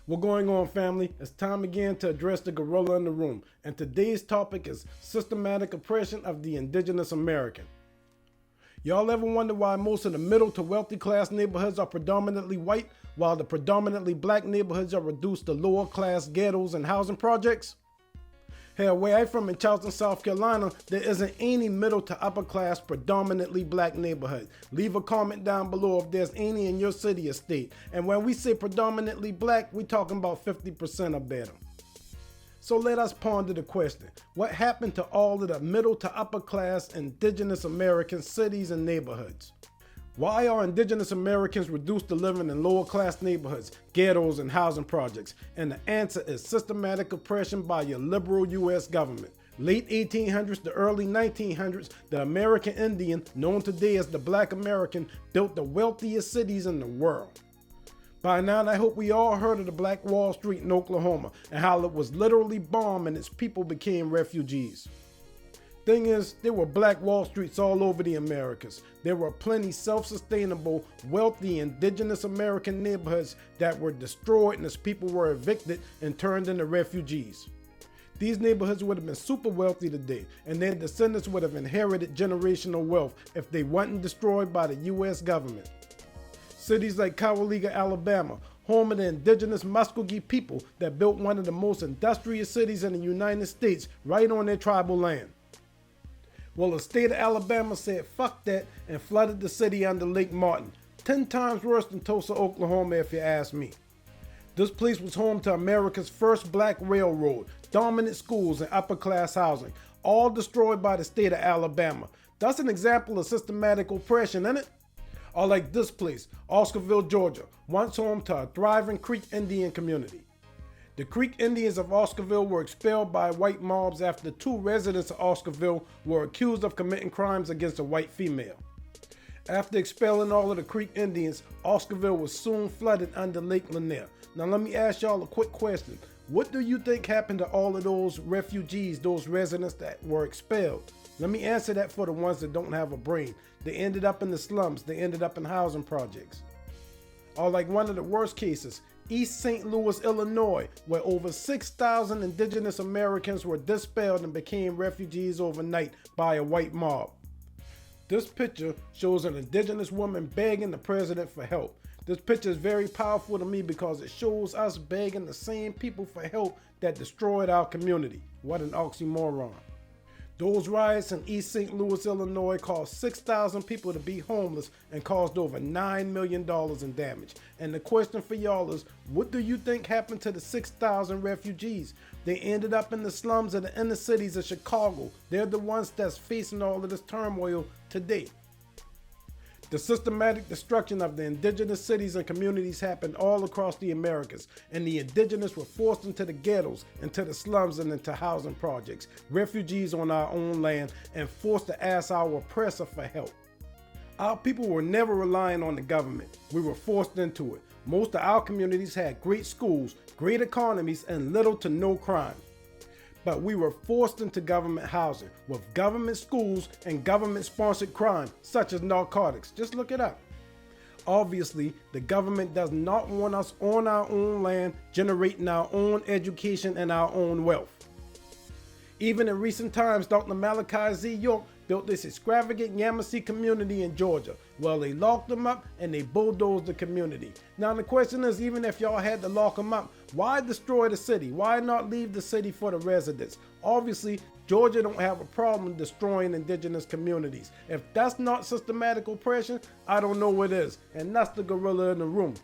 What's going on, family? It's time again to address the gorilla in the room, and today's topic is systematic oppression of the indigenous American. Y'all ever wonder why most of the middle to wealthy class neighborhoods are predominantly white, while the predominantly black neighborhoods are reduced to lower class ghettos and housing projects? Hell, where I'm from in Charleston, South Carolina, there isn't any middle to upper class predominantly black neighborhood. Leave a comment down below if there's any in your city or state. And when we say predominantly black, we talking about 50% or better. So let us ponder the question: what happened to all of the middle to upper class indigenous American cities and neighborhoods? Why are indigenous Americans reduced to living in lower class neighborhoods, ghettos, and housing projects? And the answer is systematic oppression by your liberal U.S. government. Late 1800s to early 1900s, the American Indian, known today as the Black American, built the wealthiest cities in the world. By now, I hope we all heard of the Black Wall Street in Oklahoma and how it was literally bombed and its people became refugees. Thing is, there were Black Wall Streets all over the Americas. There were plenty self-sustainable, wealthy indigenous American neighborhoods that were destroyed and its people were evicted and turned into refugees. These neighborhoods would have been super wealthy today, and their descendants would have inherited generational wealth if they weren't destroyed by the U.S. government. Cities like Cowaliga, Alabama, home of the indigenous Muskogee people that built one of the most industrious cities in the United States right on their tribal land. Well, the state of Alabama said fuck that and flooded the city under Lake Martin. 10 times worse than Tulsa, Oklahoma, if you ask me. This place was home to America's first black railroad, dominant schools, and upper class housing, all destroyed by the state of Alabama. That's an example of systematic oppression, isn't it? Or like this place, Oscarville, Georgia, once home to a thriving Creek Indian community. The Creek Indians of Oscarville were expelled by white mobs after 2 residents of Oscarville were accused of committing crimes against a white female. After expelling all of the Creek Indians, Oscarville was soon flooded under Lake Lanier. Now let me ask y'all a quick question. What do you think happened to all of those refugees, those residents that were expelled? Let me answer that for the ones that don't have a brain. They ended up in the slums. They ended up in housing projects. Or like one of the worst cases, East St. Louis, Illinois, where over 6,000 indigenous Americans were dispelled and became refugees overnight by a white mob. This picture shows an indigenous woman begging the president for help. This picture is very powerful to me because it shows us begging the same people for help that destroyed our community. What an oxymoron. Those riots in East St. Louis, Illinois caused 6,000 people to be homeless and caused over $9 million in damage. And the question for y'all is, what do you think happened to the 6,000 refugees? They ended up in the slums of the inner cities of Chicago. They're the ones that's facing all of this turmoil today. The systematic destruction of the indigenous cities and communities happened all across the Americas, and the indigenous were forced into the ghettos, into the slums, and into housing projects, refugees on our own land, and forced to ask our oppressor for help. Our people were never relying on the government. We were forced into it. Most of our communities had great schools, great economies, and little to no crime. But we were forced into government housing with government schools and government-sponsored crime, such as narcotics. Just look it up. Obviously, the government does not want us on our own land, generating our own education and our own wealth. Even in recent times, Dr. Malachi Z. York built this extravagant Yamasee community in Georgia. Well, they locked them up and they bulldozed the community. Now the question is, even if y'all had to lock them up, why destroy the city? Why not leave the city for the residents? Obviously, Georgia don't have a problem destroying indigenous communities. If that's not systematic oppression, I don't know what is. And that's the gorilla in the room.